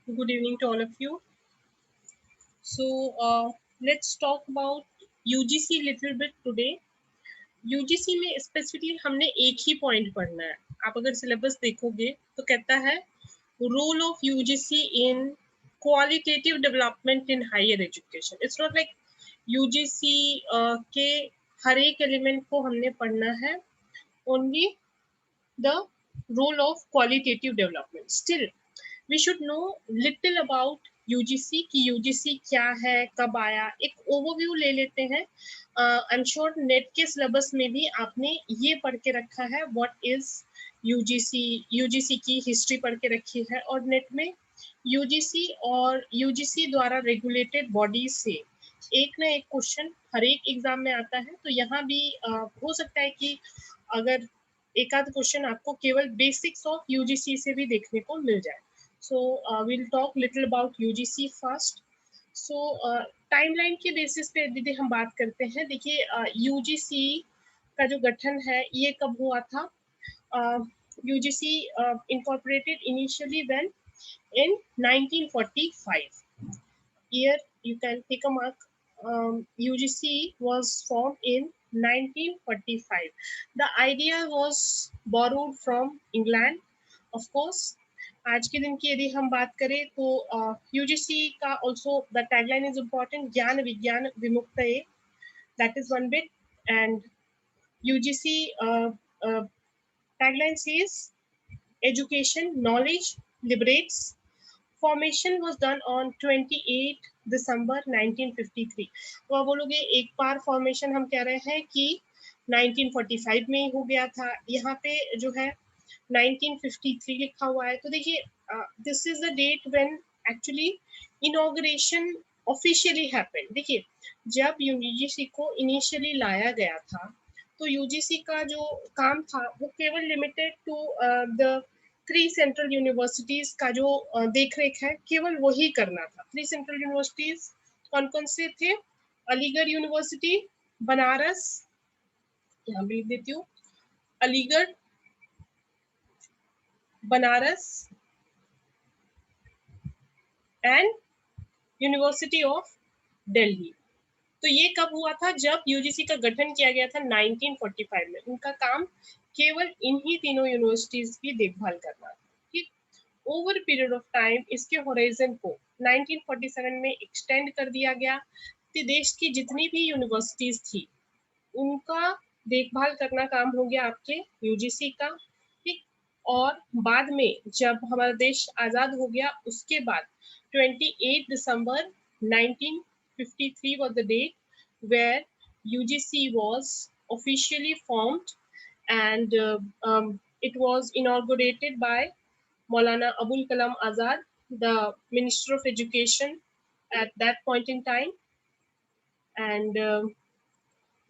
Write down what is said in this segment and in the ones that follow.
Good evening to all of you. So let's talk about UGC little bit today. UGC में specifically हमने एक ही point पढ़ना है. आप अगर सिलेबस देखोगे तो कहता है role of UGC in qualitative development in higher education. It's not like UGC के हर एक एलिमेंट को हमने पढ़ना है, only the role of qualitative development. Still we should know little about UGC कि UGC क्या है, कब आया, एक ओवरव्यू ले लेते हैं. आई एम श्योर नेट के सिलेबस में भी आपने ये पढ़ के रखा है व्हाट इज यूजीसी की हिस्ट्री पढ़ के रखी है, और नेट में यूजीसी और यूजीसी द्वारा रेगुलेटेड बॉडीज से एक ना एक क्वेश्चन हर एक एग्जाम में आता है. तो यहाँ भी हो सकता है कि अगर एक आध क्वेश्चन आपको केवल बेसिक्स ऑफ यूजीसी से भी देखने को मिल जाए. So we'll talk little about UGC first. So timeline के बेसिस पे दीदी हम बात करते हैं. देखिए UGC का जो गठन है ये कब हुआ था. UGC incorporated initially when in 1945 year. You can take a mark. UGC was formed in 1945. The idea was borrowed from England, of course. आज के दिन की यदि हम बात करें तो यूजीसी का also the tagline is important, ज्ञान विज्ञान विमुक्तये, that is one bit. And UGC tagline says education knowledge liberates. Formation was done on 28 December 1953. तो आप बोलोगे एक बार फॉर्मेशन हम कह रहे हैं कि 1945 में हो गया था, यहाँ पे जो है 1953 लिखा हुआ है. तो देखिए this is the date when actually inauguration officially happened. देखिए जब यूजीसी को इनिशियली लाया गया था तो यूजीसी का जो काम था वो केवल limited to the 3 central universities का जो देख रेख है केवल वही करना था. 3 सेंट्रल यूनिवर्सिटीज कौन कौन से थे? अलीगढ़ यूनिवर्सिटी, बनारस, यहाँ भी लिख देती हूँ, Aligarh, Banaras and university of Delhi. तो ये कब हुआ था? जब यूजीसी का गठन किया गया था 1945 में. उनका काम केवल इन्हीं तीनों यूनिवर्सिटीज की देखभाल करना. ठीक, ओवर पीरियड ऑफ टाइम इसके होराइजन को 1947 में एक्सटेंड कर दिया गया. तो देश की जितनी भी यूनिवर्सिटीज थी उनका देखभाल करना काम हो गया आपके यूजीसी का. ठीक, और बाद में जब हमारा देश आजाद हो गया उसके बाद 28 December 1953 was the date where UGC was officially formed, and it was inaugurated by Maulana Abul Kalam Azad, the Minister of Education at that point in time. And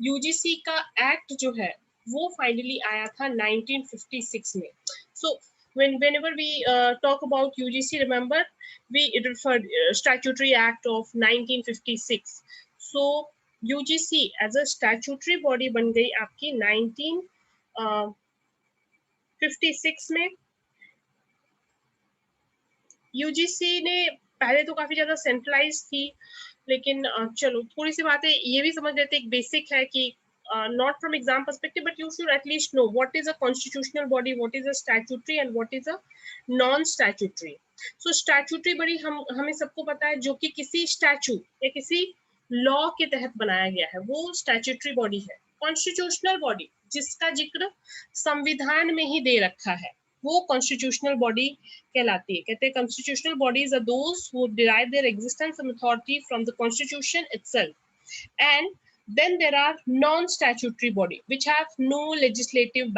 UGC का एक्ट जो है वो फाइनली आया था 1956 में. So whenever we talk about UGC, remember we referred Statutory Act of 1956. So UGC as a statutory body बन गई आपकी 1956 में. UGC ने पहले तो काफी ज्यादा सेंट्रलाइज थी, लेकिन चलो थोड़ी सी बातें ये भी समझ लेते. एक बेसिक है कि not from exam perspective, but you should at least know what is a constitutional body, what is a statutory, and what is a non-statutory. So statutory body हमें सबको पता है जो कि किसी statute या किसी law के तहत बनाया गया है, वो statutory body है. constitutional body जिसका जिक्र संविधान में ही दे रखा है वो कॉन्स्टिट्यूशनल बॉडी कहलाती है. कहते हैं constitutional bodies are those who derive their existence and authority from the constitution itself. And then there are non-statutory body which have no legislative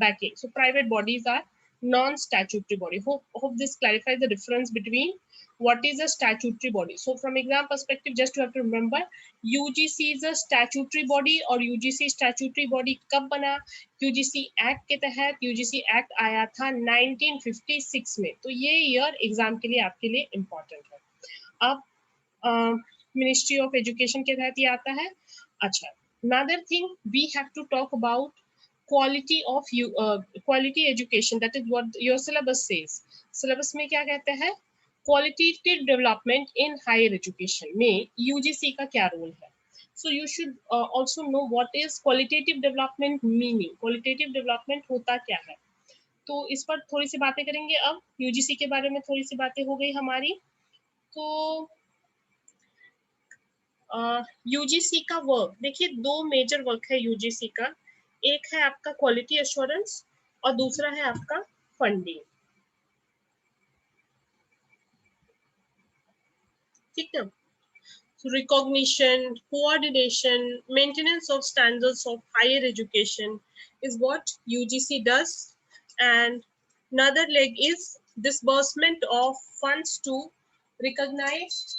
backing. So private bodies are non-statutory body. Hope this clarifies the difference between what is a statutory body. So from exam perspective, just you have to remember UGC is a statutory body. और UGC statutory body कब बना? UGC Act के तहत. UGC Act आया था 1956 में. तो ये ईयर एग्जाम के लिए आपके लिए इम्पोर्टेंट है. अब मिनिस्ट्री ऑफ एजुकेशन के तहत ये आता है. अच्छा, another thing we have to talk about quality of quality education. That is what your syllabus says. Syllabus में क्या कहते हैं? Qualitative development in higher education में यूजीसी का क्या रोल है? So you should also know what is qualitative development meaning, qualitative development होता क्या है। तो इस पर थोड़ी सी बातें करेंगे। अब यूजीसी के बारे में थोड़ी सी बातें हो गई हमारी। तो यूजीसी का वर्क देखिए, दो मेजर वर्क है यूजीसी का। एक है आपका क्वालिटी एश्योरेंस और दूसरा है आपका फंडिंग। ठीक है, recognition, coordination, maintenance of standards of higher education is what UGC does. And another leg is disbursement of funds to recognized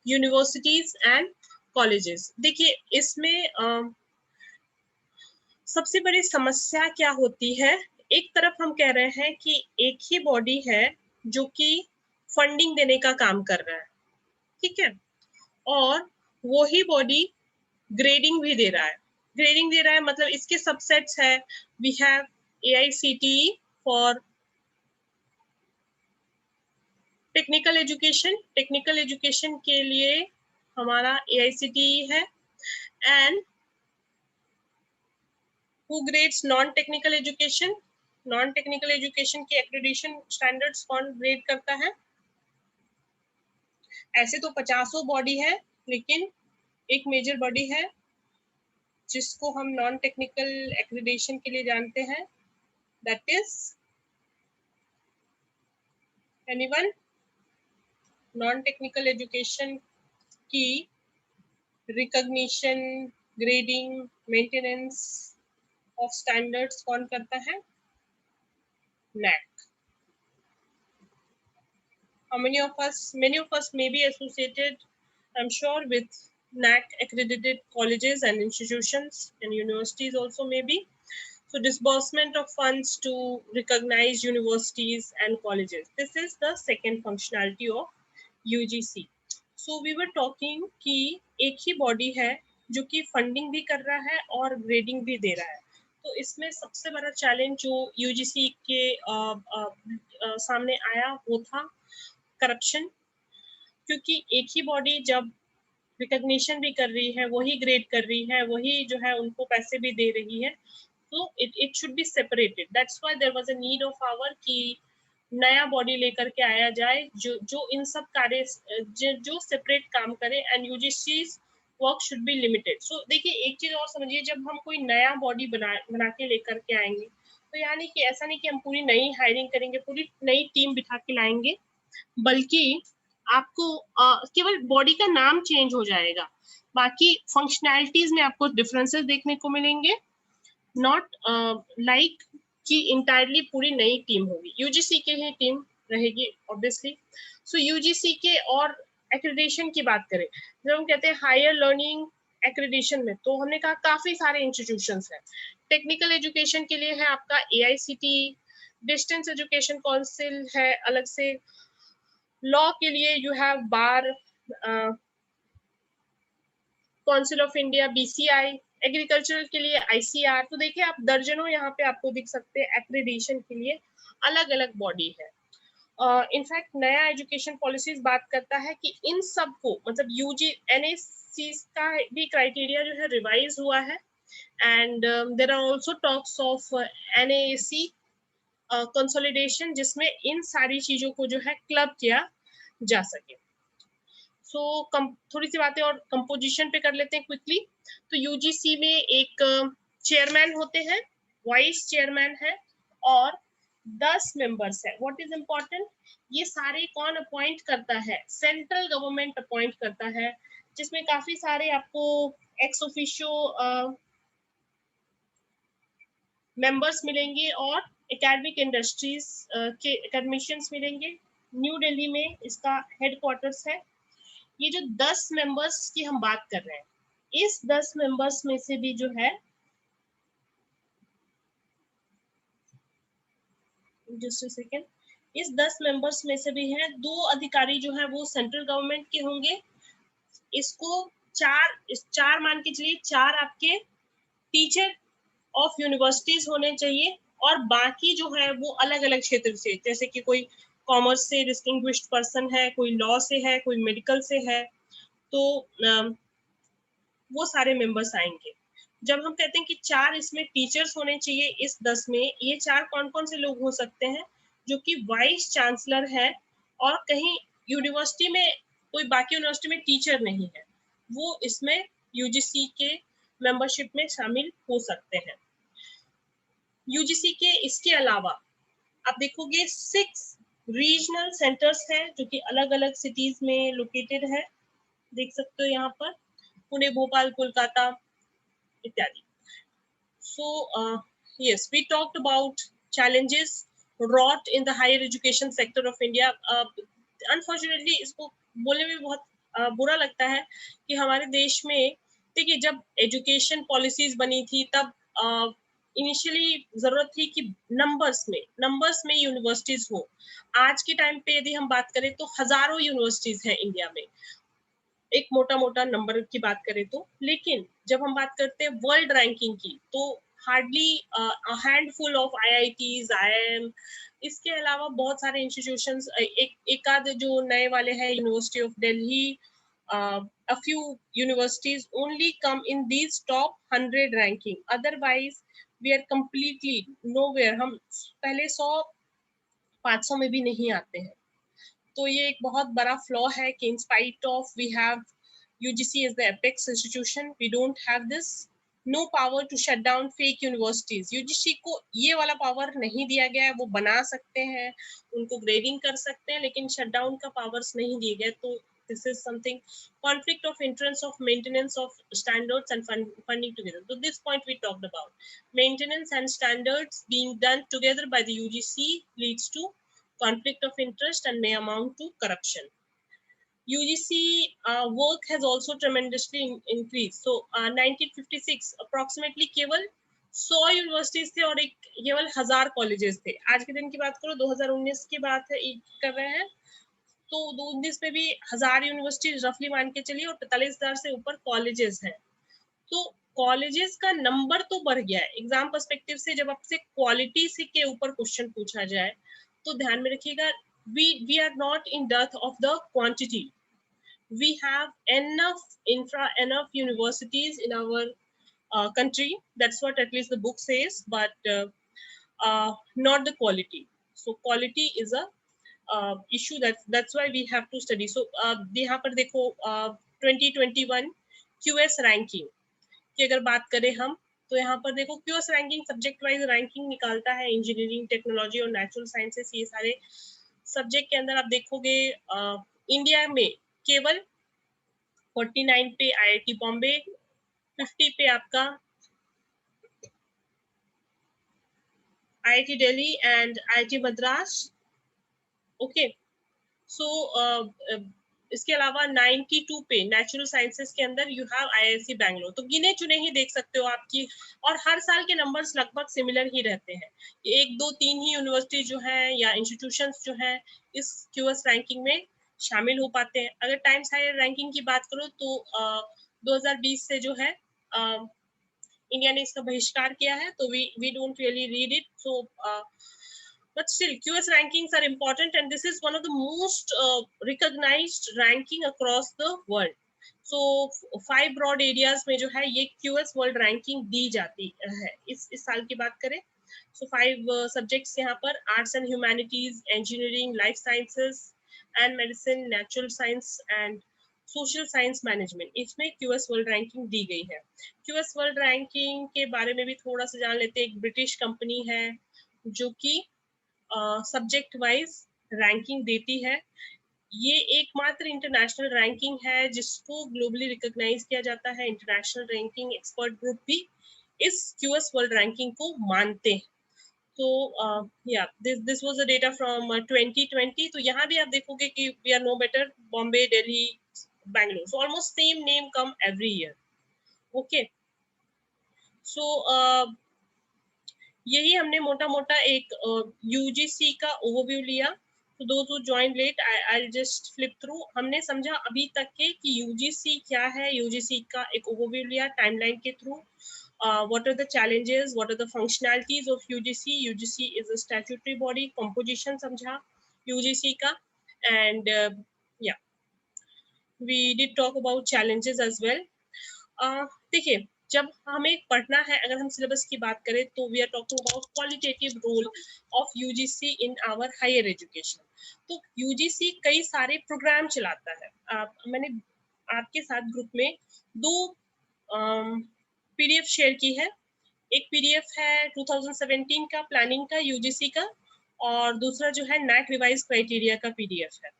universities and colleges. देखिए इसमें सबसे बड़ी समस्या क्या होती है, एक तरफ हम कह रहे हैं कि एक ही बॉडी है जो कि फंडिंग देने का काम कर रहा है, ठीक है, और वो ही बॉडी ग्रेडिंग भी दे रहा है। ग्रेडिंग दे रहा है मतलब इसके सबसेट्स है। We have AICTE for technical education, technical education के लिए हमारा AICTE है। And who grades non-technical education, non technical education के एक्रेडिटेशन स्टैंडर्ड्स कौन ग्रेड करता है? ऐसे तो 50 बॉडी है, लेकिन एक मेजर बॉडी है जिसको हम नॉन टेक्निकल एक्रेडिटेशन के लिए जानते हैं, that is anyone? Non technical education की recognition, grading, maintenance of standards कौन करता है? NAAC. How many of us, many of us may be associated, I'm sure, with NAAC accredited colleges and institutions, and universities also maybe. So disbursement of funds to recognize universities and colleges. This is the second functionality of UGC. So we were talking कि एक ही body है जो कि funding भी कर रहा है और grading भी दे रहा है। तो इसमें सबसे बड़ा चैलेंज जो UGC के सामने आया वो था करप्शन, क्योंकि एक ही बॉडी जब रिकॉग्निशन भी कर रही है, वही ग्रेड कर रही है, वही जो है उनको पैसे भी दे रही है, तो it should be separated. That's why there was a need of our कि नया बॉडी लेकर के आया जाए जो इन सब कार्य जो सेपरेट काम करे, and UGC work should be limited. So देखिए एक चीज और समझिए, जब हम कोई नया बॉडी बना के लेकर के आएंगे, तो यानी कि ऐसा नहीं कि हम पूरी नई हायरिंग करेंगे, पूरी नई टीम बिठा के लाएंगे, बल्कि आपको केवल बॉडी का नाम चेंज हो जाएगा, बाकी फंक्शनैलिटीज में आपको डिफरेंसेस देखने को मिलेंगे। नॉट लाइक कि इंटायरली पूरी नई टीम होगी, यूजीसी के ही टीम रहेगी ऑब्वियसली। सो यूजीसी के और एक्रेडिटेशन की बात करें, जब हम कहते हैं हायर लर्निंग एक्रेडिटेशन में, तो हमने कहा काफी सारे इंस्टीट्यूशंस हैं। टेक्निकल एजुकेशन के लिए है आपका AICTE, डिस्टेंस एजुकेशन काउंसिल है अलग से, लॉ के लिए you have bar council of India BCI, agricultural के लिए ICR। तो देखिए आप दर्जनों यहाँ पे आपको दिख सकते हैं एक्रेडिटेशन के लिए अलग अलग बॉडी है। इनफैक्ट नया एजुकेशन पॉलिसीज बात करता है कि इन सब को मतलब NAC का भी क्राइटेरिया जो है रिवाइज हुआ है, and there are also talks of NAAC consolidation, जिसमें इन सारी चीजों को जो है क्लब किया जा सके। सो थोड़ी सी बातें और कंपोजिशन पे कर लेते हैं क्विकली। तो यूजीसी में एक चेयरमैन होते हैं, वाइस चेयरमैन है और 10 मेंबर्स है। व्हाट इज इम्पोर्टेंट, ये सारे कौन अपॉइंट करता है? सेंट्रल गवर्नमेंट अपॉइंट करता है, जिसमें काफी सारे आपको एक्स ऑफिशियो मेंबर्स मिलेंगे और एकेडमिक इंडस्ट्रीज के एकेडमिशियंस मिलेंगे। न्यू दिल्ली में इसका हेडक्वार्टर्स है। ये जो 10 मेंबर्स की हम बात कर रहे हैं, इस 10 मेंबर्स में से भी जो है, जस्ट अ सेकेंड, इस 10 मेंबर्स में से भी हैं 2 अधिकारी जो है वो सेंट्रल गवर्नमेंट के होंगे। इसको चार मान के चलिए, 4 आपके टीचर ऑफ यूनिवर्सिटीज होने चाहिए, और बाकी जो है वो अलग अलग क्षेत्र से, जैसे कि कोई कॉमर्स से डिस्टिंग्विश्ड पर्सन है, कोई लॉ से है, कोई मेडिकल से है, तो वो सारे मेंबर्स आएंगे। जब हम कहते हैं कि 4 इसमें टीचर्स होने चाहिए इस 10 में, ये 4 कौन-कौन से लोग हो सकते हैं? जो कि वाइस चांसलर है और कहीं यूनिवर्सिटी में कोई बाकी यूनिवर्सिटी में टीचर नहीं है, वो इसमें यूजीसी के मेंबरशिप में शामिल हो सकते हैं। यूजीसी के इसके अलावा आप देखोगे 6 रीजनल सेंटर्स हैं जो कि अलग-अलग सिटीज में लोकेटेड है, देख सकते हो यहाँ पर, पुणे, भोपाल, कोलकाता इत्यादि। So, yes, we talked about challenges wrought in the higher education sector of India. Unfortunately, इसको बोलने में बहुत बुरा लगता है कि हमारे देश में, देखिए, जब एजुकेशन पॉलिसीज बनी थी तब इनिशियली जरूरत थी कि नंबर्स में यूनिवर्सिटीज हो। आज के टाइम पे यदि हम बात करें तो हजारों यूनिवर्सिटीज हैं इंडिया में, एक मोटा नंबर की बात करें तो। लेकिन जब हम बात करते हैं वर्ल्ड रैंकिंग की, तो hardly handful of IITs, IIM, इसके अलावा बहुत सारे इंस्टीट्यूशंस, एक आध जो नए वाले हैं, university of Delhi, a few universities only come in these top 100 ranking, otherwise we are completely nowhere, हम पहले 100-500 में भी नहीं आते हैं। तो ये एक बहुत बड़ा फ्लॉ है कि in spite of we have UGC as the apex institution, we don't have this no power to shut down fake universities. UGC को ये वाला पावर नहीं दिया गया है, वो बना सकते हैं, उनको ग्रेडिंग कर सकते हैं, लेकिन शट डाउन का पावर्स नहीं दिए गए। तो this is something conflict of interest of maintenance of standards and funding together. So this point we talked about, maintenance and standards being done together by the UGC leads to conflict of interest and may amount to corruption. UGC work has also tremendously increased. So 1956 approximately केवल 100 universities थे और केवल 1000 colleges थे। आज के दिन की बात करो, 2019 की बात है कर रहे हैं, तो 2019 में भी 1000 यूनिवर्सिटीज रफली मान के चलिए और 45,000 से ऊपर कॉलेजेस हैं। तो कॉलेजेस का नंबर तो बढ़ गया है। एग्जाम पर्सपेक्टिव से जब आपसे क्वालिटी से के ऊपर क्वेश्चन पूछा जाए तो ध्यान में रखिएगा, we are not in dearth of the quantity. We have enough universities in our country. That's what at least the book says, but not the quality. So quality is a issue, that's why we have to study. So यहाँ पर देखो 2021 QS ranking की अगर बात करें हम, तो यहाँ पर देखो QS ranking subject wise ranking निकालता है। इंजीनियरिंग, टेक्नोलॉजी और नेचुरल साइंसेस, ये सारे सब्जेक्ट के अंदर आप देखोगे इंडिया में केवल 49 पे IIT बॉम्बे, 50 पे आपका IIT Delhi and IIT Madras. Okay, so इसके अलावा 92 पे नेचुरल साइंसेस के अंदर यू हैव IISc बैंगलोर। तो गिने चुने ही देख सकते हो आपकी, और हर साल के नंबर्स लगभग सिमिलर ही रहते हैं। 1, 2, 3 ही यूनिवर्सिटी जो है या इंस्टीट्यूशंस जो है इस QS रैंकिंग में शामिल हो पाते हैं। अगर टाइम्स हायर रैंकिंग की बात करो तो 2020 से जो है इंडिया ने इसका बहिष्कार किया है, तो we don't really read it. So but still QS rankings are important, and this is one of the most recognized ranking across the world. So 5 broad areas में जो है ये QS world ranking दी जाती है। इस साल की बात करें so 5 subjects यहाँ पर, arts and humanities, engineering, life sciences and medicine, natural science and social science management, इसमें QS वर्ल्ड रैंकिंग दी गई है। QS वर्ल्ड रैंकिंग के बारे में भी थोड़ा सा जान लेते हैं। एक ब्रिटिश कंपनी है जो कि सब्जेक्ट वाइज रैंकिंग देती है। ये एकमात्र इंटरनेशनल रैंकिंग है जिसको ग्लोबली रिकॉग्नाइज किया जाता है। इंटरनेशनल रैंकिंग एक्सपर्ट ग्रुप भी इस QS वर्ल्ड रैंकिंग को मानते हैं। तो या this was the data from 2020। तो यहाँ भी आप देखोगे कि we are no better, Bombay, Delhi, Bangalore, so almost same name come every year. Okay, so यही हमने मोटा एक UGC का ओवरव्यू लिया। तो those who join late, I just flip through. हमने समझा अभी तक के कि UGC क्या है, UGC का एक ओवरव्यू लिया टाइमलाइन के through. What are the challenges, what are the functionalities of UGC? UGC is a statutory body, composition समझा, यूजीसी का, एंड या we did talk about challenges as well. देखिए, जब हमें पढ़ना है, अगर हम सिलेबस की बात करें तो we are talking about qualitative role of UGC in our higher education. तो यूजीसी कई सारे प्रोग्राम चलाता है। मैंने आपके साथ ग्रुप में दो पीडीएफ शेयर की है। एक पीडीएफ है 2017 का प्लानिंग का यूजीसी का, और दूसरा जो है नैक रिवाइज क्राइटेरिया का पीडीएफ है।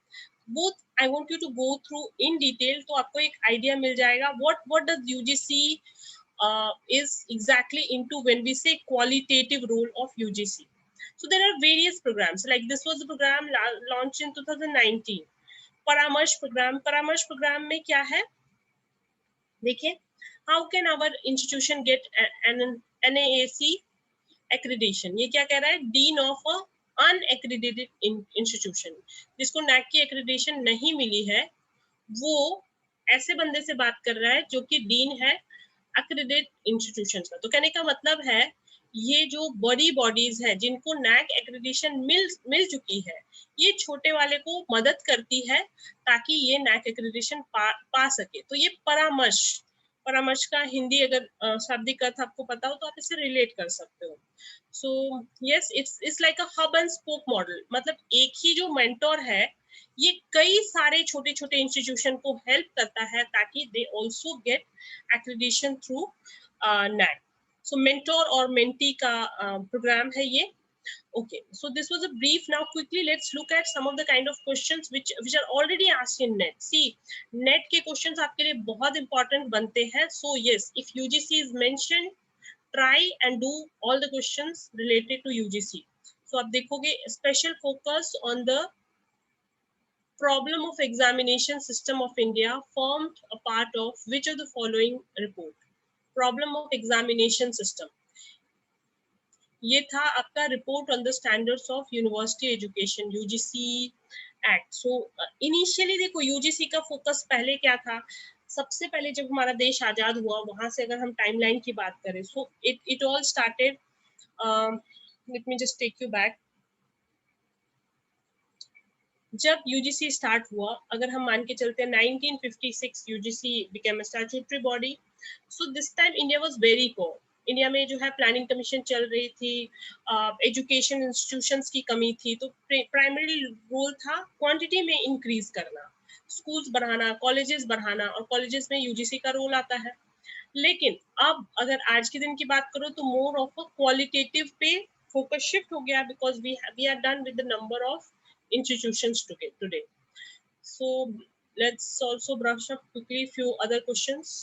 both I want you to go through in detail, तो आपको एक आइडिया मिल जाएगा what does UGC is exactly into when we say qualitative role of UGC. So there are various programs, like this was the program launched in 2019, परामर्श program में क्या है देखिए, how can our institution get an NAAC accreditation? ये क्या कह रहा है, डीन ऑफ अ अनएक्रेडिटेड इंस्टीट्यूशन, जिसको नैक की एक्रेडिटेशन नहीं मिली है, वो ऐसे बंदे से बात कर रहा है जो कि डीन है एक्रेडिटेड इंस्टीट्यूशन का। तो कहने का मतलब है, ये जो बड़ी बॉडीज है जिनको नैक एक्रेडिटेशन मिल चुकी है, ये छोटे वाले को मदद करती है ताकि ये नैक एक्रेडिटेशन पा सके। तो ये परामर्श का हिंदी अगर शाब्दिक अर्थ आपको पता हो तो आप इसे रिलेट कर सकते हो। So yes, it's like a hub and spoke model, मतलब एक ही जो मेंटोर है ये कई सारे छोटे छोटे इंस्टीट्यूशन को हेल्प करता है ताकि they also get accreditation through NAAC. So mentor और मेंटी का प्रोग्राम है ये। Okay, so this was a brief. Now quickly let's look at some of the kind of questions which are already asked in net. See, net के questions आपके लिए बहुत important बनते हैं. So yes, if UGC is mentioned, try and do all the questions related to UGC. So आप देखोगे special focus on the problem of examination system of India formed a part of which of the following report? Problem of examination system. ये था आपका report on the standards of university education, UGC act. So initially देखो UGC का focus पहले क्या था, सबसे पहले जब हमारा देश आजाद हुआ, वहां से अगर हम टाइमलाइन की बात करें, so it all started, let me just take you back. जब यूजीसी स्टार्ट हुआ, अगर हम मान के चलते हैं 1956 UGC became a statutory body. So this time India was very poor. India में जो है प्लानिंग कमीशन चल रही थी, एजुकेशन इंस्टीट्यूशंस की कमी थी, तो प्राइमरी रोल था क्वांटिटी में इंक्रीज करना, स्कूल्स बढ़ाना, कॉलेजेस बढ़ाना, और कॉलेजेस में यूजीसी का रोल आता है। लेकिन अब अगर आज के दिन की बात करो तो मोर ऑफ अ क्वालिटेटिव पे फोकस शिफ्ट हो गया, because we are done with the number of institutions today. So let's also brush up quickly few other questions.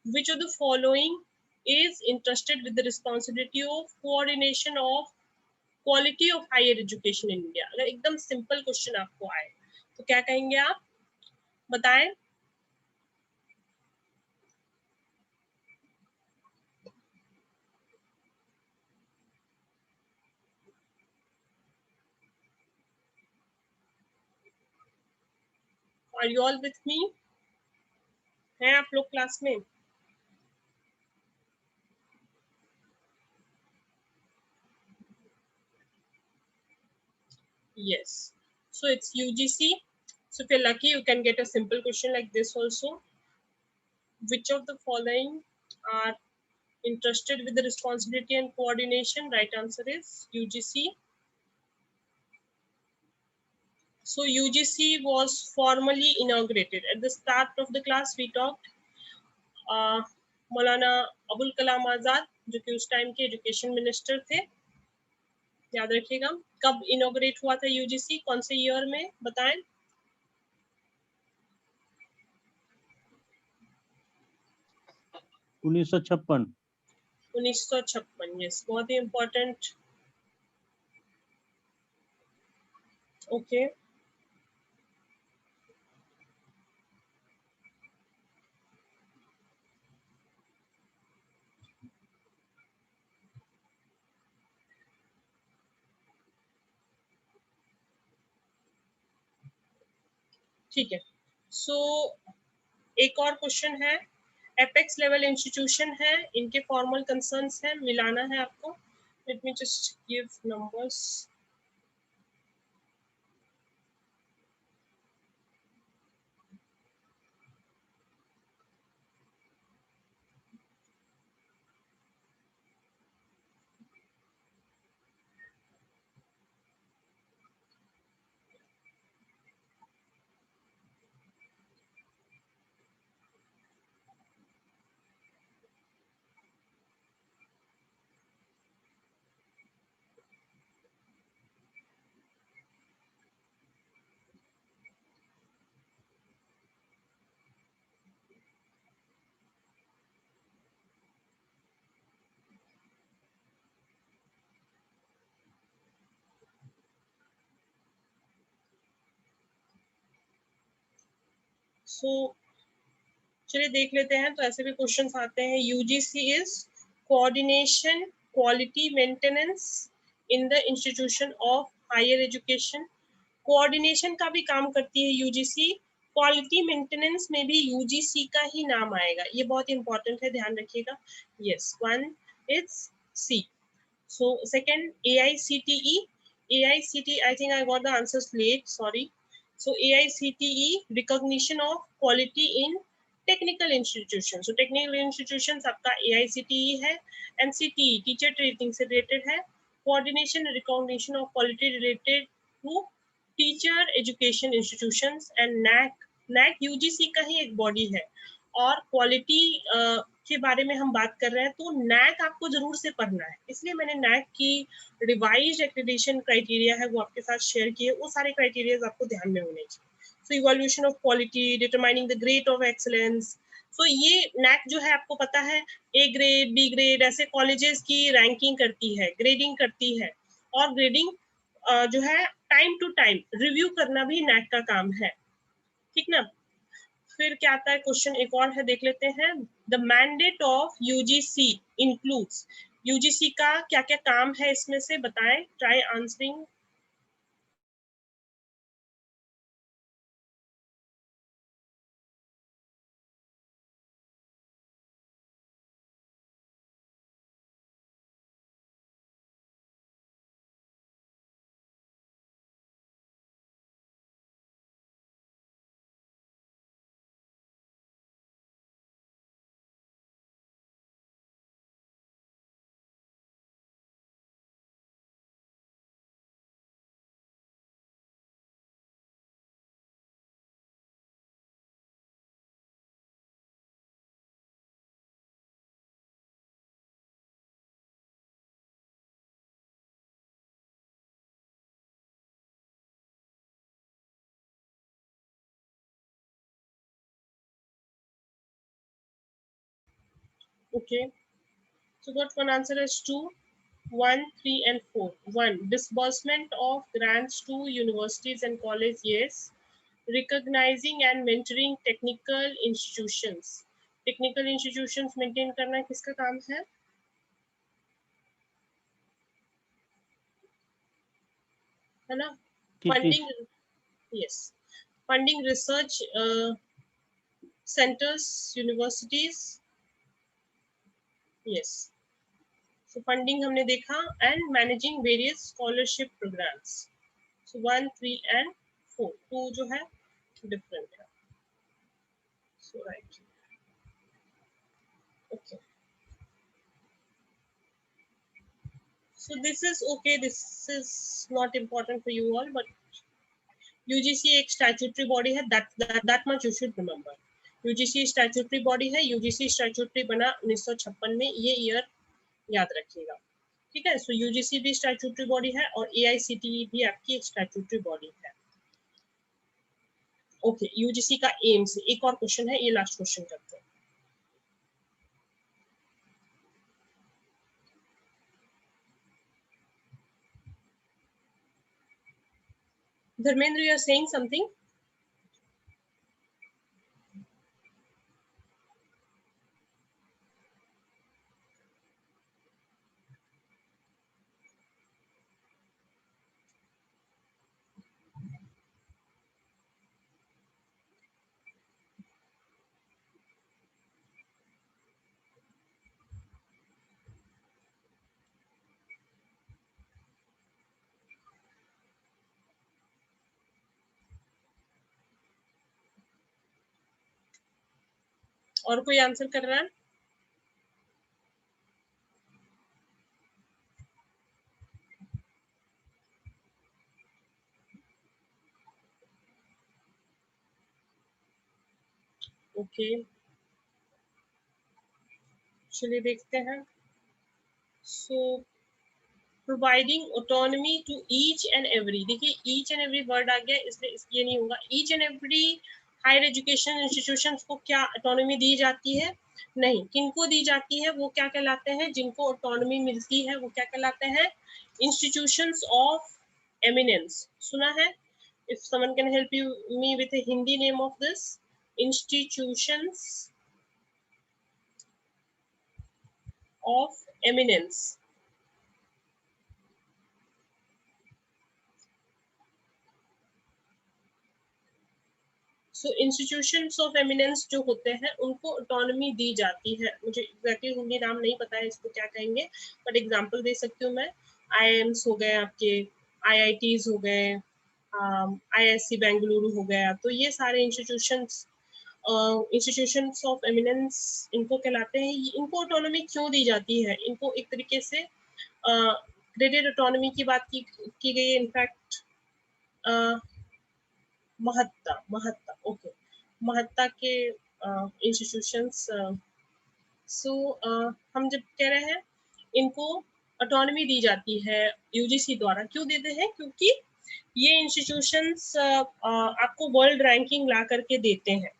Which of the following is entrusted with the responsibility of coordination of quality of higher education in India? अगर एकदम simple question आपको आए तो क्या कहेंगे आप, बताएं। Are you all with me? हैं आप लोग क्लास में? Yes. So it's UGC. So if you're lucky, you can get a simple question like this also. Which of the following are entrusted with the responsibility and coordination? Right answer is UGC. So UGC was formally inaugurated. At the start of the class, we talked Maulana Abul Kalam Azad, जो कि उस time के education minister थे, याद रखिएगा। कब inaugurate हुआ था यूजीसी, कौन से ईयर में, बताएं। 1956। 1956, यस, बहुत ही इम्पोर्टेंट। ओके, ठीक है। सो एक और क्वेश्चन है, एपेक्स लेवल इंस्टीट्यूशन है, इनके फॉर्मल कंसर्न्स है, मिलाना है आपको। Let me just give numbers. So चलिए देख लेते हैं। तो ऐसे भी क्वेश्चंस आते हैं। UGC is coordination quality maintenance in the institution of higher education. Coordination का भी काम करती है यूजीसी। क्वालिटी मेंटेनेंस में भी यूजीसी का ही नाम आएगा। ये बहुत इंपॉर्टेंट है, ध्यान रखिएगा। Yes, one is C. So second, AICTE. AICTE, I think I got the answers late, sorry. So AICTE, recognition of quality in technical institutions. So technical institutions आपका AICTE है. MCTE, teacher training से related है. Coordination and recognition of quality related to teacher education institutions. And NAC, NAC UGC का ही एक body है. और quality के बारे में हम बात कर रहे हैं, तो नैक आपको जरूर से पढ़ना है। इसलिए मैंने नैक की रिवाइज्ड एक्रेडिटेशन क्राइटेरिया है वो आपके साथ शेयर किए। वो सारे क्राइटेरियाज आपको ध्यान में होने चाहिए। So evaluation of quality, determining the grade of excellence. So ये नैक जो है आपको पता है ए ग्रेड, बी ग्रेड ऐसे कॉलेजेस की रैंकिंग करती है, ग्रेडिंग करती है। और ग्रेडिंग जो है टाइम टू टाइम रिव्यू करना भी नैक का काम है, ठीक ना। फिर क्या आता है क्वेश्चन, एक और है, देख लेते हैं। The mandate of UGC includes. UGC का क्या क्या काम है इसमें से बताएं। Try answering. Okay, so got one answer is 2, 1, 3 and 4. 1, disbursement of grants to universities and colleges. Yes. Recognizing and mentoring technical institutions. Technical institutions maintain करना किसका काम है ना। Funding, yes, funding research centers, universities. Yes, so funding हमने देखा। And managing various scholarship programmes. सो 1, 3 and 4, 2 जो है डिफरेंट है। So right, okay. So this is okay, this is not important for you all, but UGC एक statutory body है, that much you should remember. UGC statutory body है। UGC statutory बना 1956 में, ये ईयर याद रखिएगा, ठीक है। सो यूजीसी भी स्टैट्यूटरी बॉडी है और एआईसीटीई भी आपकी एक स्टैट्यूटरी बॉडी है। ओके, यूजीसी का एम्स। एक और क्वेश्चन है, ये लास्ट क्वेश्चन करते हैं। Dharmendra, you are saying something? और कोई आंसर कर रहा है? ओके, चलिए देखते हैं। So providing autonomy to each and every. देखिए ईच एंड एवरी वर्ड आ गया, इसलिए ये नहीं होगा। Each and every higher education institutions को क्या ऑटोनॉमी दी जाती है? नहीं। किनको दी जाती है? वो क्या कहलाते हैं? जिनको ऑटोनॉमी मिलती है वो क्या कहलाते हैं? Institutions of eminence. सुना है? If someone can help you me with A Hindi name of this. institutions of eminence. So institutions of eminence जो होते हैं उनको ऑटोनॉमी दी जाती है। मुझे एग्जैक्टली हिंदी नाम नहीं पता है इसको क्या कहेंगे, बट एग्जांपल दे सकती हूँ मैं। आईआईएम्स हो गए, आपके आईआईटीज हो गए, आईआईएससी बेंगलुरु हो गया, तो ये सारे इंस्टीट्यूशंस ऑफ एमिनेंस इनको कहलाते हैं। इनको ऑटोनॉमी क्यों दी जाती है? इनको एक तरीके से ग्रेडेड ऑटोनॉमी की बात की गई है। इनफैक्ट महत्ता ओके, महत्ता के इंस्टीट्यूशंस। सो हम जब कह रहे हैं इनको ऑटोनॉमी दी जाती है यूजीसी द्वारा, क्यों देते हैं? क्योंकि ये इंस्टीट्यूशंस आपको वर्ल्ड रैंकिंग ला करके देते हैं।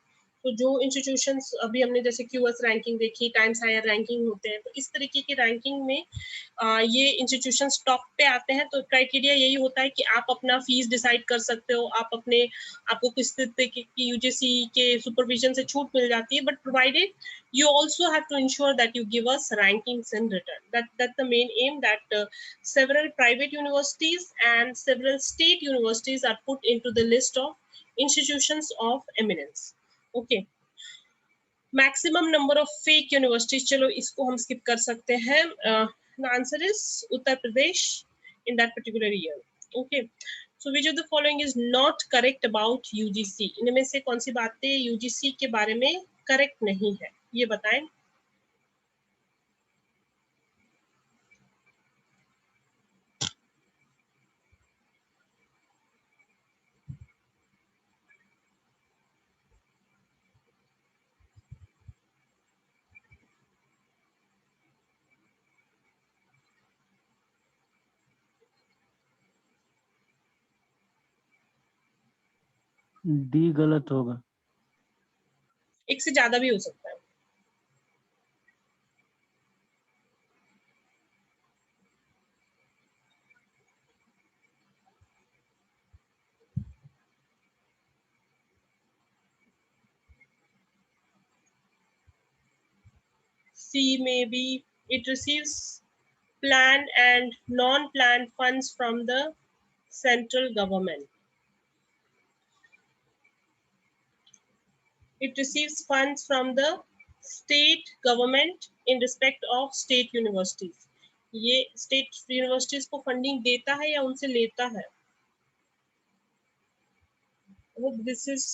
तो जो इंस्टीट्यूशंस अभी हमने जैसे क्यूएस रैंकिंग देखी, टाइम्स हायर रैंकिंग होते हैं, तो इस तरीके की रैंकिंग में ये इंस्टीट्यूशंस टॉप पे आते हैं। तो क्राइटेरिया यही होता है कि आप अपना फीस डिसाइड कर सकते हो, आपको किस तरीके की यूजीसी के सुपरविजन से छूट मिल जाती है, but provided you also have to ensure that you give us rankings in return. That's the main aim, that several private universities and several state universities are put into the list of institutions of eminence. Okay. Maximum number of fake universities, चलो इसको हम skip कर सकते हैं. The answer is Uttar Pradesh in that particular year. Okay. So which of the following is not correct about UGC? इनमें से कौन सी बातें UGC के बारे में करेक्ट नहीं है, ये बताएं। डी गलत होगा। एक से ज्यादा भी हो सकता है। C may be it receives planned and non-planned funds from the central government. It receives funds from the state government in respect of state universities. ये state universities को funding देता है या उनसे लेता है? Hope this is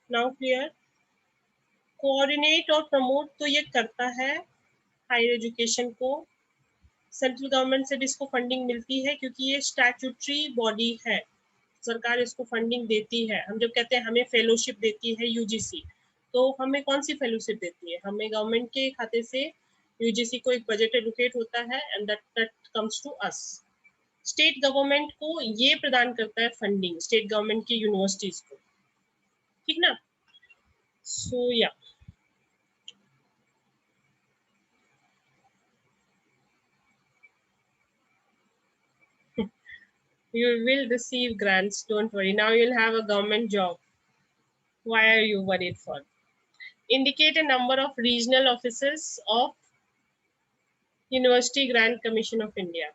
now clear. Coordinate और promote तो ये करता है हायर एजुकेशन को। सेंट्रल गवर्नमेंट से भी इसको फंडिंग मिलती है क्योंकि ये स्टैट्यूटरी बॉडी है, सरकार इसको फंडिंग देती है। हम जब कहते हैं हमें फेलोशिप देती है यूजीसी, तो हमें कौन सी फेलोशिप देती है? हमें गवर्नमेंट के खाते से यूजीसी को एक बजट एलोकेट होता है and that comes to us. State government को ये प्रदान करता है फंडिंग, स्टेट गवर्नमेंट की यूनिवर्सिटीज को, ठीक ना? सो या you will receive grants, don't worry. Now you'll have a government job. Why are you worried for? Indicate a number of regional offices of University Grant Commission of India.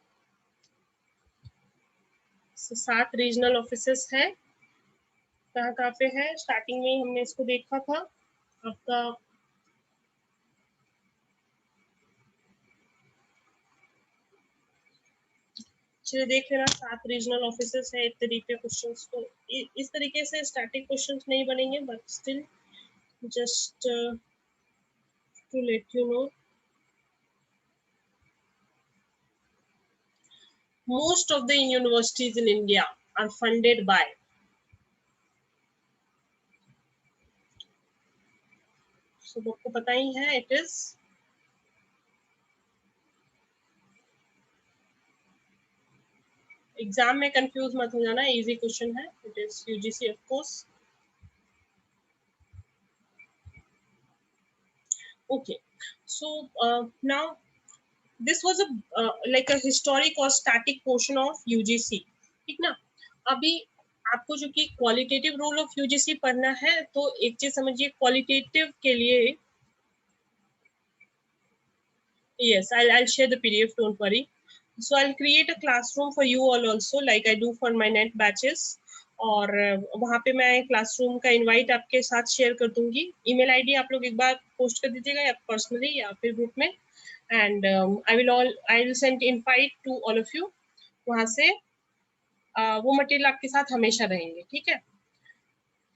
So 7 regional offices है। कहाँ कहाँ पे है? Starting में हमने इसको देखा था आपका, चलिए देख लेना। 7 रीजनल ऑफिसेस है। इस तरीके क्वेश्चंस को इस तरीके से स्टैटिक क्वेश्चंस नहीं बनेंगे, but still just to let you know, most of the universities in India are funded by सबको पता ही है, it is एग्जाम में कंफ्यूज मत हो जाना, इजी क्वेश्चन है। It is UGC of course. Okay, so now this was a like a historic और static portion of UGC, ठीक ना? अभी आपको जो कि क्वालिटेटिव रोल ऑफ यूजीसी पढ़ना है, तो एक चीज समझिए, क्वालिटेटिव के लिए yes, I'll share the PDF, don't worry. So I'll create a classroom for you all also, like I do for my net batches. और वहाँ पे मैं क्लासरूम का इनवाइट आपके साथ शेयर कर दूंगी। ईमेल आईडी आप लोग एक बार पोस्ट कर दीजिएगा, या पर्सनली या फिर ग्रुप में, and I will send invite to all of you. वहाँ से वो मटेरियल आपके साथ हमेशा रहेंगे, ठीक है।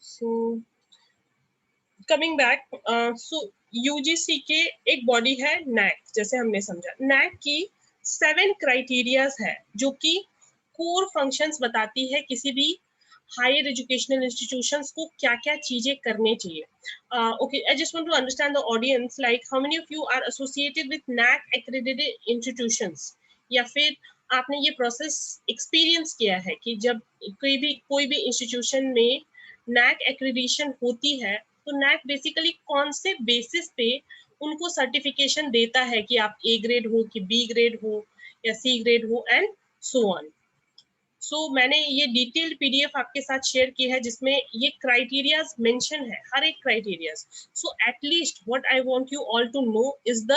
सो कमिंग बैक, सो यूजीसी के एक बॉडी है नैक, जैसे हमने समझा। नैक की 7 क्राइटेरियाज है जो कि कोर फंक्शंस बताती है किसी भी हायर एजुकेशनल इंस्टीट्यूशंस को क्या क्या चीजें करने चाहिए। Okay, I just want to understand the audience, like how many of you are associated with NAAC accredited institutions, या फिर आपने ये प्रोसेस एक्सपीरियंस किया है कि जब कोई भी इंस्टीट्यूशन में नैक एक्रेडिशन होती है, तो नैक बेसिकली कौन से बेसिस पे उनको सर्टिफिकेशन देता है कि आप ए ग्रेड हो कि बी ग्रेड हो या सी ग्रेड हो, एंड सो ऑन। सो मैंने ये डिटेल्ड पीडीएफ आपके साथ शेयर की है जिसमें ये क्राइटेरियाज मेंशन है, हर एक criterias. So at least what I want you all to know is the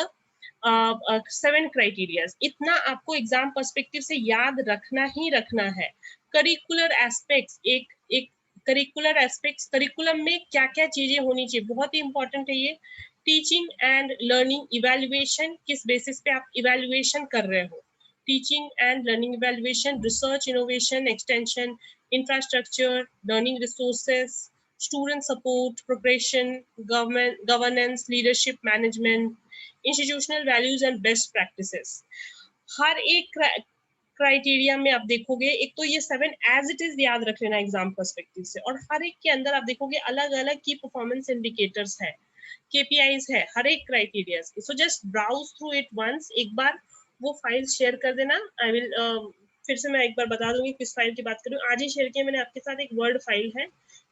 7 criterias. इतना आपको एग्जाम पर्सपेक्टिव से याद रखना ही रखना है। करिकुलर एस्पेक्ट्स, एक करिकुलर एस्पेक्ट्स, करिकुलम में क्या क्या चीजें होनी चाहिए, बहुत ही इंपॉर्टेंट है ये। टीचिंग एंड लर्निंग इवैल्यूएशन, किस बेसिस पे आप इवैल्यूएशन कर रहे हो, teaching and learning evaluation, research, innovation, extension, infrastructure, learning resources, student support, progression, governance, leadership management, institutional values and best practices. हर एक क्राइटेरिया में आप देखोगे, एक तो ये 7 एज इट इज याद रख लेना एग्जाम पर्सपेक्टिव से, और हर एक के अंदर आप देखोगे अलग अलग की परफॉर्मेंस इंडिकेटर्स है, केपीआईज है हर एक क्राइटेरिया की। So just browse through it once, एक बार वो फाइल शेयर कर देना। आई विल फिर से मैं एक बार बता दूंगी किस फाइल की बात करूँ। आज ही शेयर किया मैंने आपके साथ एक वर्ड फाइल है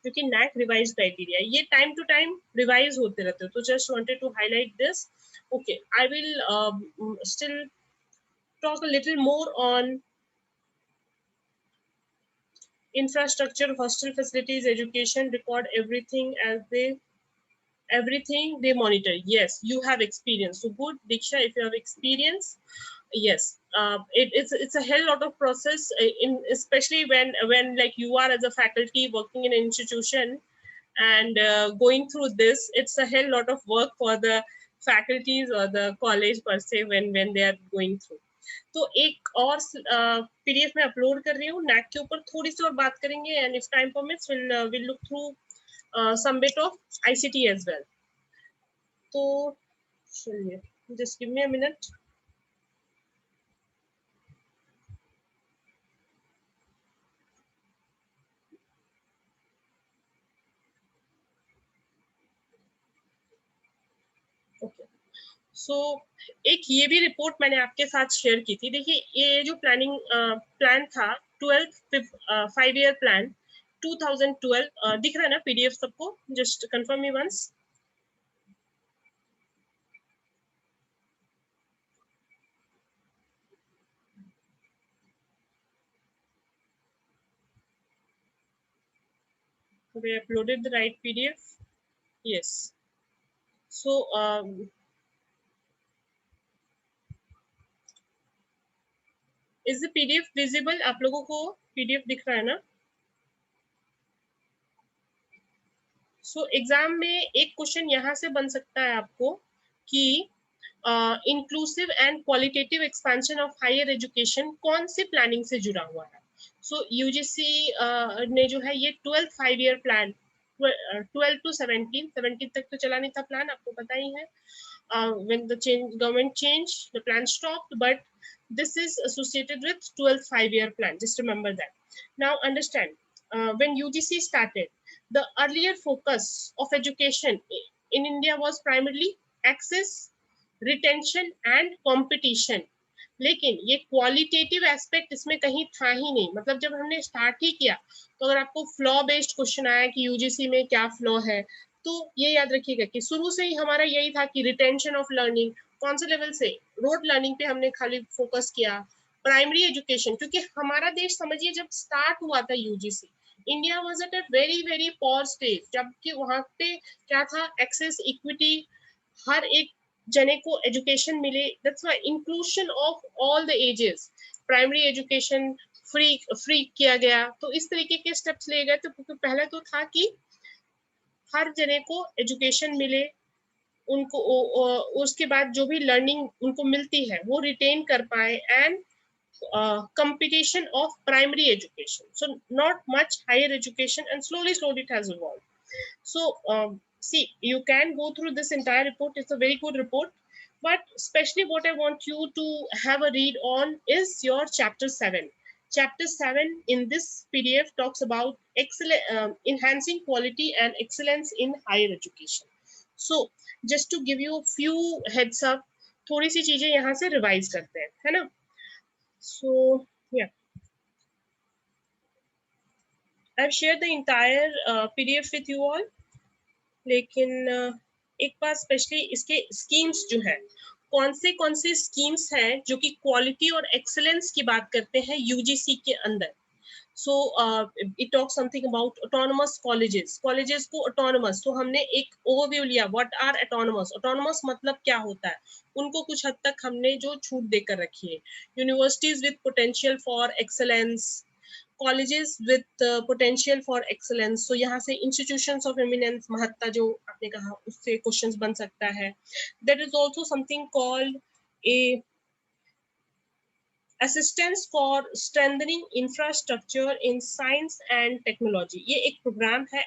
जो कि नैक रिवाइज क्राइटेरिया, ये टाइम टू टाइम रिवाइज होते रहते हो, तो just wanted to highlight this. Okay, I will still talk a little more on infrastructure, hostel facilities, education, record everything everything they monitor. Yes, you have experience, so good, Diksha, if you have experience. Yes, it's a hell lot of process, in especially when like you are as a faculty working in an institution and going through this, it's a hell lot of work for the faculties or the college per se when they are going through. तो एक और PDF में upload कर रही हूँ, NAAC के ऊपर थोड़ी सी और बात करेंगे, and if time permits will look through some bit of ICT as well. तो चलिए, just give me a minute. Okay, so एक ये भी रिपोर्ट मैंने आपके साथ शेयर की थी। देखिए, ये जो प्लान था 12th 5-year प्लान 2012, दिख रहा है ना पीडीएफ सबको? Just confirm me once. We uploaded the right PDF. Yes. So is the PDF visible? आप लोगों को PDF दिख रहा है ना? सो एग्जाम में एक क्वेश्चन यहाँ से बन सकता है आपको कि inclusive and qualitative expansion of higher education कौन सी प्लानिंग से जुड़ा हुआ है। सो यूजीसी ने जो है ये 12th 5-year प्लान 12 to 17 तक तो चला नहीं था प्लान, आपको पता ही है। When the government changed, the plan stopped, but this is associated with 12th 5-year plan. Just remember that. Now understand, when UGC started, the earlier focus of education in India was primarily access, retention and competition. लेकिन ये qualitative aspect इसमें कहीं था ही नहीं। मतलब जब हमने start ही किया, तो अगर आपको फ्लॉ बेस्ड क्वेश्चन आया कि यूजीसी में क्या फ्लॉ है, तो ये याद रखिएगा कि शुरू से ही हमारा यही था कि रिटेंशन ऑफ लर्निंग, कौन से लेवल से, रोड लर्निंग पे हमने खाली फोकस किया, प्राइमरी एजुकेशन, क्योंकि हमारा देश समझिए जब स्टार्ट हुआ था UGC, India was at a very very poor stage, जबकि वहां पे क्या था, एक्सेस, इक्विटी, हर एक जने को एजुकेशन मिले, that's why inclusion of all the ages, primary education free किया गया। तो इस तरीके के स्टेप्स लिए गए। तो पहले तो था कि हर जने को एजुकेशन मिले, उनको उसके बाद जो भी लर्निंग उनको मिलती है वो रिटेन कर पाए, and competition of primary education, so not much higher education, and slowly it has evolved. So see, you can go through this entire report, it's a very good report, but especially what I want you to have a read on is your chapter 7. Chapter 7 in this PDF talks about enhancing quality and excellence in higher education. So just to give you a few heads up, थोड़ी सी चीजें यहाँ से revise करते हैं, है ना? So yeah, I've shared the entire PDF with you all. लेकिन एक बार स्पेशली इसके स्कीम्स जो है, कौन से स्कीम्स हैं जो कि क्वालिटी और एक्सेलेंस की बात करते हैं यूजीसी के अंदर. So it talk something about autonomous colleges को ऑटोनमस. तो हमने एक ओवरव्यू लिया, व्हाट आर ऑटोनमस. ऑटोनमस मतलब क्या होता है, उनको कुछ हद तक हमने जो छूट देकर रखी है. Universities with potential for excellence, colleges with potential for excellence. So यहाँ से institutions of eminence, महत्ता जो आपने कहा, उससे questions बन सकता है. There is also something called a assistance for strengthening infrastructure in science and technology. ये एक program है,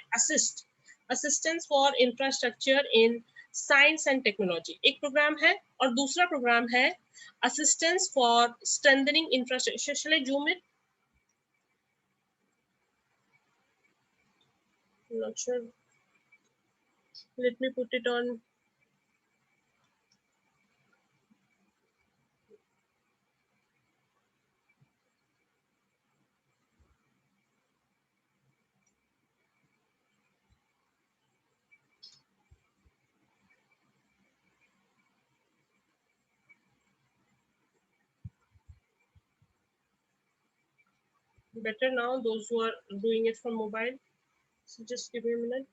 assistance for infrastructure in science and technology एक program है. और दूसरा program है assistance for strengthening infrastructure. Shall I zoom it? I'm not sure. Let me put it on. Better now, those who are doing it from mobile. So just give me a minute.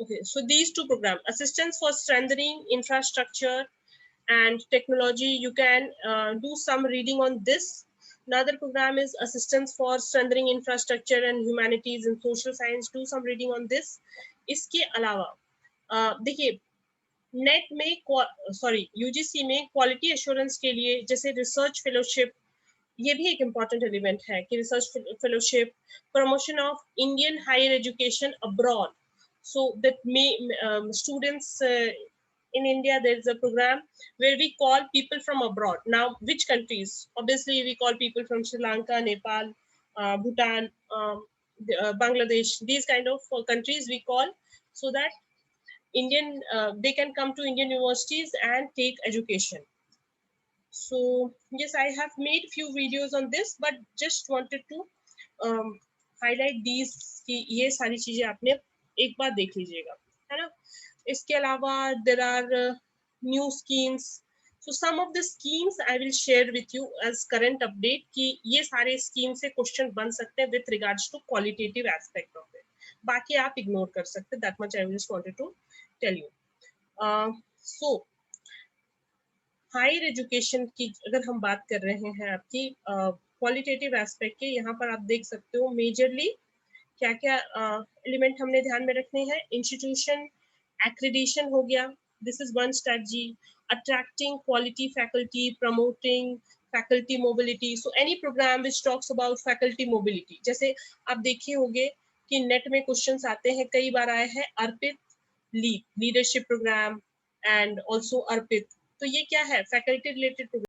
Okay, so these two programs, assistance for strengthening infrastructure and technology, you can do some reading on this. Another program is assistance for strengthening infrastructure and humanities and social science, do some reading on this. इसके अलावा देखिए, net में sorry UGC में quality assurance के लिए जैसे research fellowship, ये भी एक इम्पॉर्टेंट एलिमेंट है कि research fellowship, promotion of Indian higher education abroad, so that may students in India, there is a program where we call people from abroad. Now, which countries? Obviously, we call people from Sri Lanka, Nepal, Bhutan, Bangladesh. These kind of countries we call, so that they can come to Indian universities and take education. So yes, I have made few videos on this, but just wanted to highlight these कि ये सारी चीजें आपने एक बार देख लीजिएगा, है ना? इसके अलावा there are new schemes. So some of the schemes I will share with you as current update कि ये सारे स्कीम से क्वेश्चन बन सकते हैं with regards to qualitative aspect of it. बाकी आप इग्नोर कर सकते, that much I just wanted to tell you. So higher education की अगर हम बात कर रहे हैं आपकी क्वालिटेटिव एस्पेक्ट के, यहाँ पर आप देख सकते हो मेजरली क्या क्या एलिमेंट हमने ध्यान में रखने हैं. इंस्टीट्यूशन एक्रेडिशन हो गया, this is one strategy. Attracting quality faculty, promoting faculty mobility. So any program which talks about faculty mobility, जैसे आप देखे होंगे कि नेट में क्वेश्चंस आते हैं, कई बार आए हैं अर्पित लीडरशिप प्रोग्राम एंड ऑल्सो अर्पित. तो ये क्या है, फैकल्टी रिलेटेड प्रोग्राम.